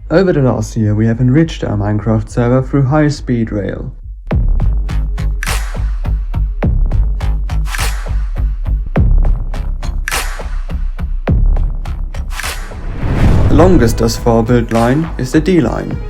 Over the last year, we have enriched our Minecraft server through high-speed rail. The longest thus far built line is the D line.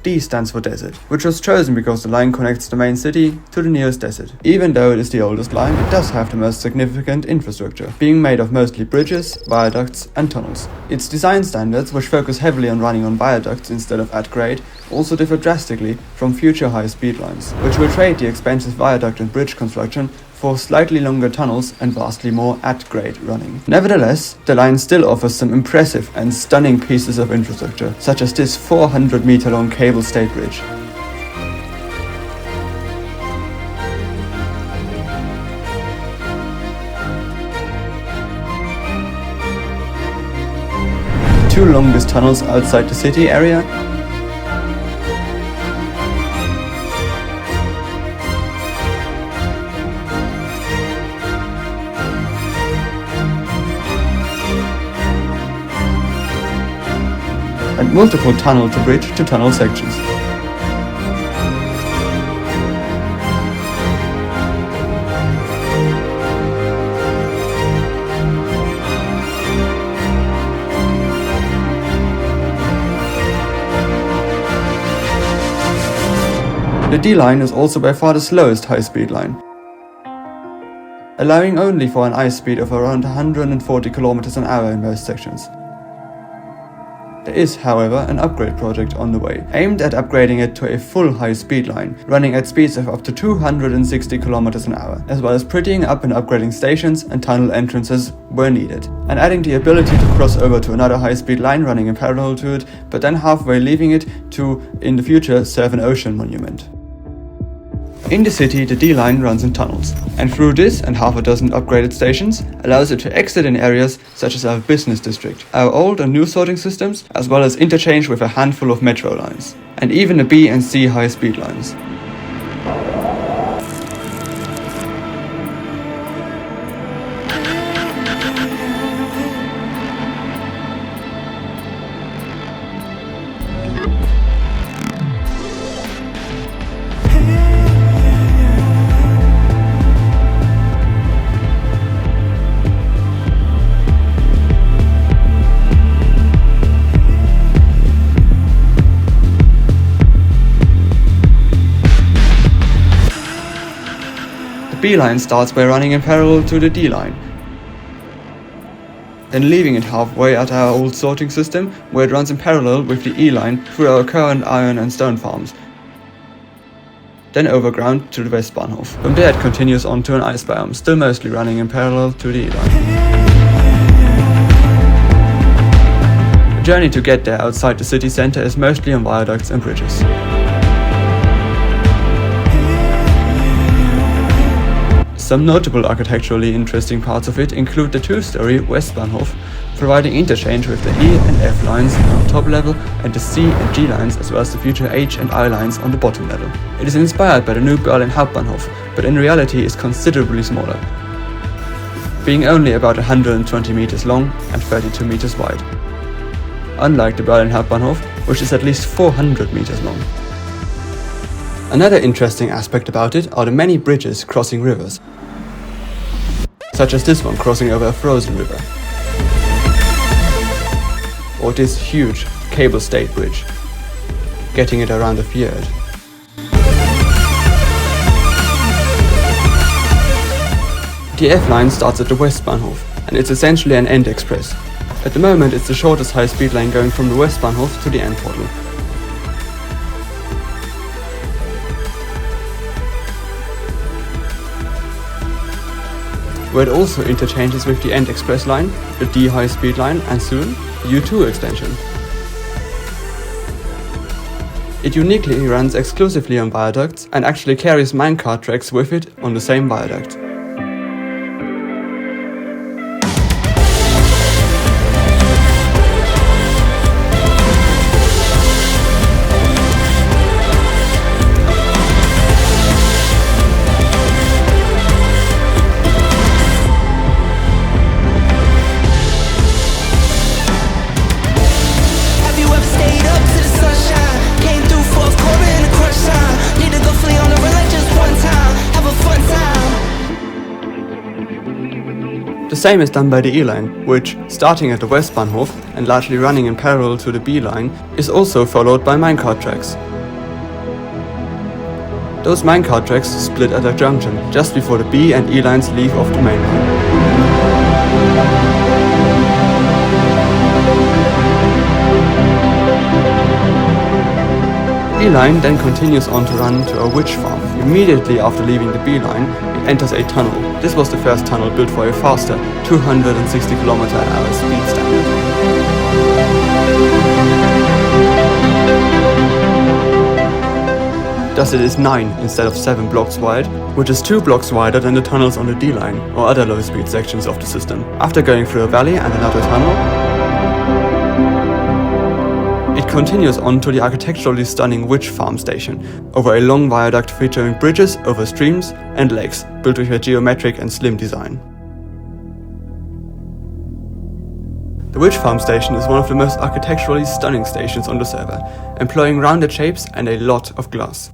D stands for desert, which was chosen because the line connects the main city to the nearest desert. Even though it is the oldest line, it does have the most significant infrastructure, being made of mostly bridges, viaducts and tunnels. Its design standards, which focus heavily on running on viaducts instead of at grade, also differ drastically from future high-speed lines, which will trade the expensive viaduct and bridge construction for slightly longer tunnels and vastly more at-grade running. Nevertheless, the line still offers some impressive and stunning pieces of infrastructure, such as this 400-meter long cable-stayed bridge. The two longest tunnels outside the city area, and multiple tunnel-to-bridge-to-tunnel sections. The D line is also by far the slowest high-speed line, allowing only for an ice speed of around 140 km an hour in most sections. There is, however, an upgrade project on the way, aimed at upgrading it to a full high-speed line, running at speeds of up to 260 km an hour, as well as prettying up and upgrading stations and tunnel entrances where needed, and adding the ability to cross over to another high-speed line running in parallel to it, but then halfway leaving it to, in the future, serve an ocean monument. In the city, the D line runs in tunnels, and through this and half a dozen upgraded stations, allows it to exit in areas such as our business district, our old and new sorting systems, as well as interchange with a handful of metro lines, and even the B and C high-speed lines. The B line starts by running in parallel to the D line, then leaving it halfway at our old sorting system, where it runs in parallel with the E line through our current iron and stone farms, then overground to the Westbahnhof. From there it continues on to an ice biome, still mostly running in parallel to the E line. The journey to get there outside the city centre is mostly on viaducts and bridges. Some notable architecturally interesting parts of it include the two-story Westbahnhof, providing interchange with the E and F lines on the top level and the C and G lines, as well as the future H and I lines on the bottom level. It is inspired by the new Berlin Hauptbahnhof, but in reality is considerably smaller, being only about 120 meters long and 32 meters wide, unlike the Berlin Hauptbahnhof, which is at least 400 meters long. Another interesting aspect about it are the many bridges crossing rivers, such as this one crossing over a frozen river, or this huge cable-stayed bridge, getting it around a fjord. The F line starts at the Westbahnhof, and it's essentially an end express. At the moment it's the shortest high-speed line going from the Westbahnhof to the end portal. Where it also interchanges with the End Express line, the D high-speed line and soon the U2 extension. It uniquely runs exclusively on viaducts and actually carries minecart tracks with it on the same viaduct. same is done by the E-line, which, starting at the Westbahnhof and largely running in parallel to the B-line, is also followed by minecart tracks. Those minecart tracks split at a junction, just before the B and E lines leave off the main line. The E-line then continues on to run to a witch farm. Immediately after leaving the B-line, it enters a tunnel. This was the first tunnel built for a faster 260 km/h speed standard. Thus it is 9 instead of 7 blocks wide, which is 2 blocks wider than the tunnels on the D-line or other low-speed sections of the system. After going through a valley and another tunnel, it continues on to the architecturally stunning Witch Farm station, over a long viaduct featuring bridges over streams and lakes, built with a geometric and slim design. The Witch Farm station is one of the most architecturally stunning stations on the server, employing rounded shapes and a lot of glass.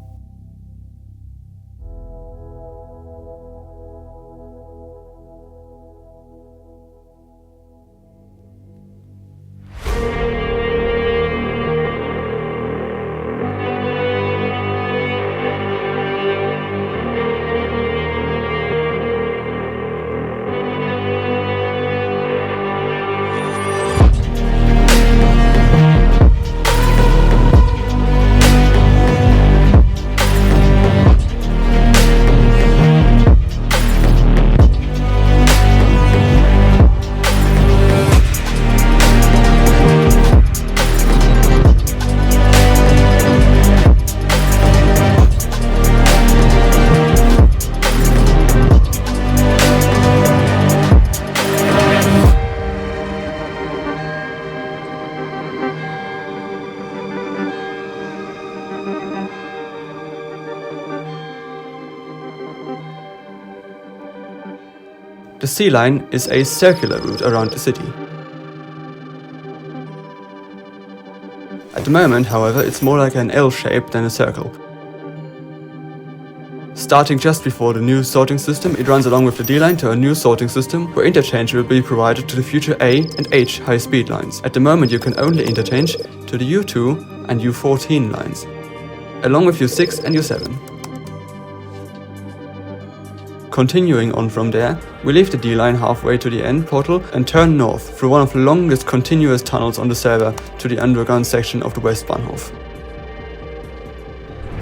The C line is a circular route around the city. At the moment, however, it's more like an L shape than a circle. Starting just before the new sorting system, it runs along with the D line to a new sorting system where interchange will be provided to the future A and H high-speed lines. At the moment you can only interchange to the U2 and U14 lines, along with U6 and U7. Continuing on from there, we leave the D-line halfway to the end portal and turn north through one of the longest continuous tunnels on the server to the underground section of the Westbahnhof.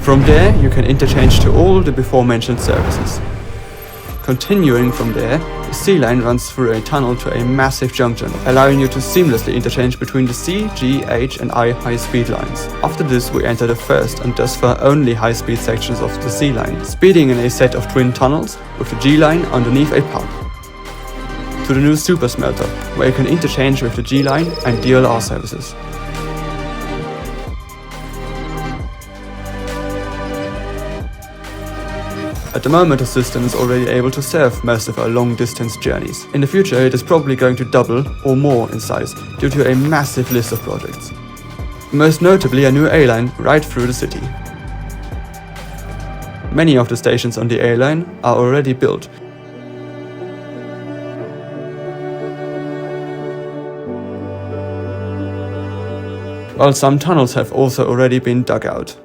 From there, you can interchange to all the before mentioned services. Continuing from there, the C-line runs through a tunnel to a massive junction, allowing you to seamlessly interchange between the C, G, H and I high-speed lines. After this, we enter the first and thus far only high-speed sections of the C-line, speeding in a set of twin tunnels with the G-line underneath a pump. To the new super smelter, where you can interchange with the G-line and DLR services. At the moment, the system is already able to serve most of our long-distance journeys. In the future, it is probably going to double or more in size due to a massive list of projects. Most notably, a new A-line right through the city. Many of the stations on the A-line are already built. While some tunnels have also already been dug out.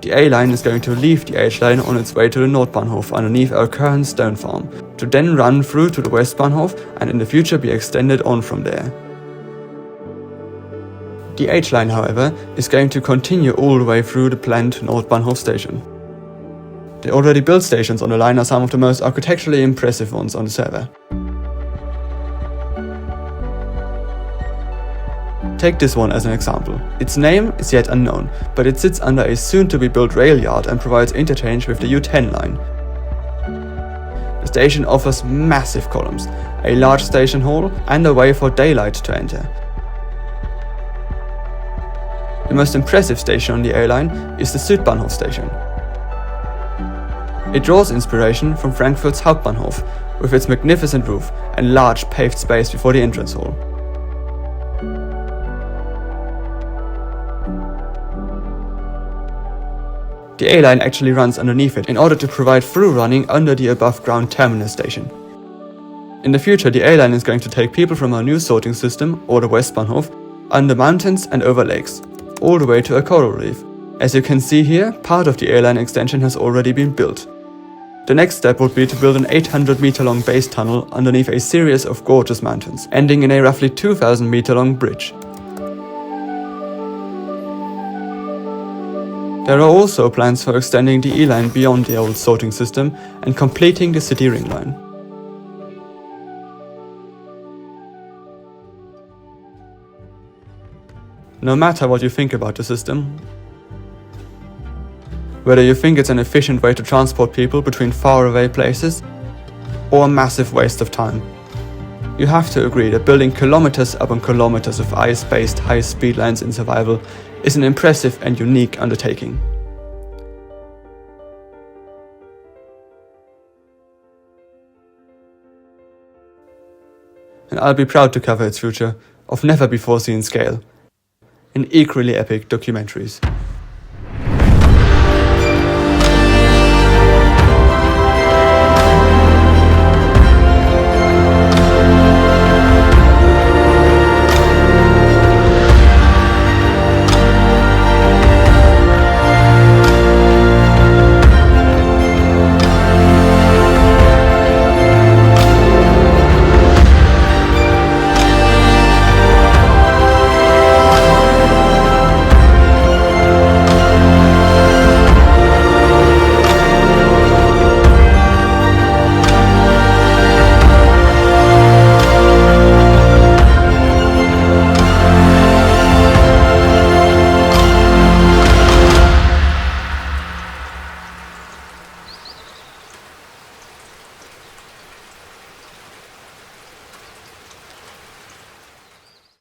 The A-line is going to leave the H-line on its way to the Nordbahnhof underneath our current stone farm, to then run through to the Westbahnhof and in the future be extended on from there. The H-line, however, is going to continue all the way through the planned Nordbahnhof station. The already built stations on the line are some of the most architecturally impressive ones on the server. Take this one as an example. Its name is yet unknown, but it sits under a soon-to-be-built rail yard and provides interchange with the U10 line. The station offers massive columns, a large station hall, and a way for daylight to enter. The most impressive station on the A-line is the Südbahnhof station. It draws inspiration from Frankfurt's Hauptbahnhof, with its magnificent roof and large paved space before the entrance hall. The A-line actually runs underneath it in order to provide through running under the above-ground terminus station. In the future, the A line is going to take people from our new sorting system, or the Westbahnhof, under mountains and over lakes, all the way to a coral reef. As you can see here, part of the A line extension has already been built. The next step would be to build an 800-meter long base tunnel underneath a series of gorgeous mountains, ending in a roughly 2,000-meter long bridge. There are also plans for extending the E line beyond the old sorting system and completing the city ring line. No matter what you think about the system, whether you think it's an efficient way to transport people between faraway places, or a massive waste of time, you have to agree that building kilometers upon kilometers of ice-based high-speed lines in survival is an impressive and unique undertaking. And I'll be proud to cover its future, of never-before-seen scale, in equally epic documentaries.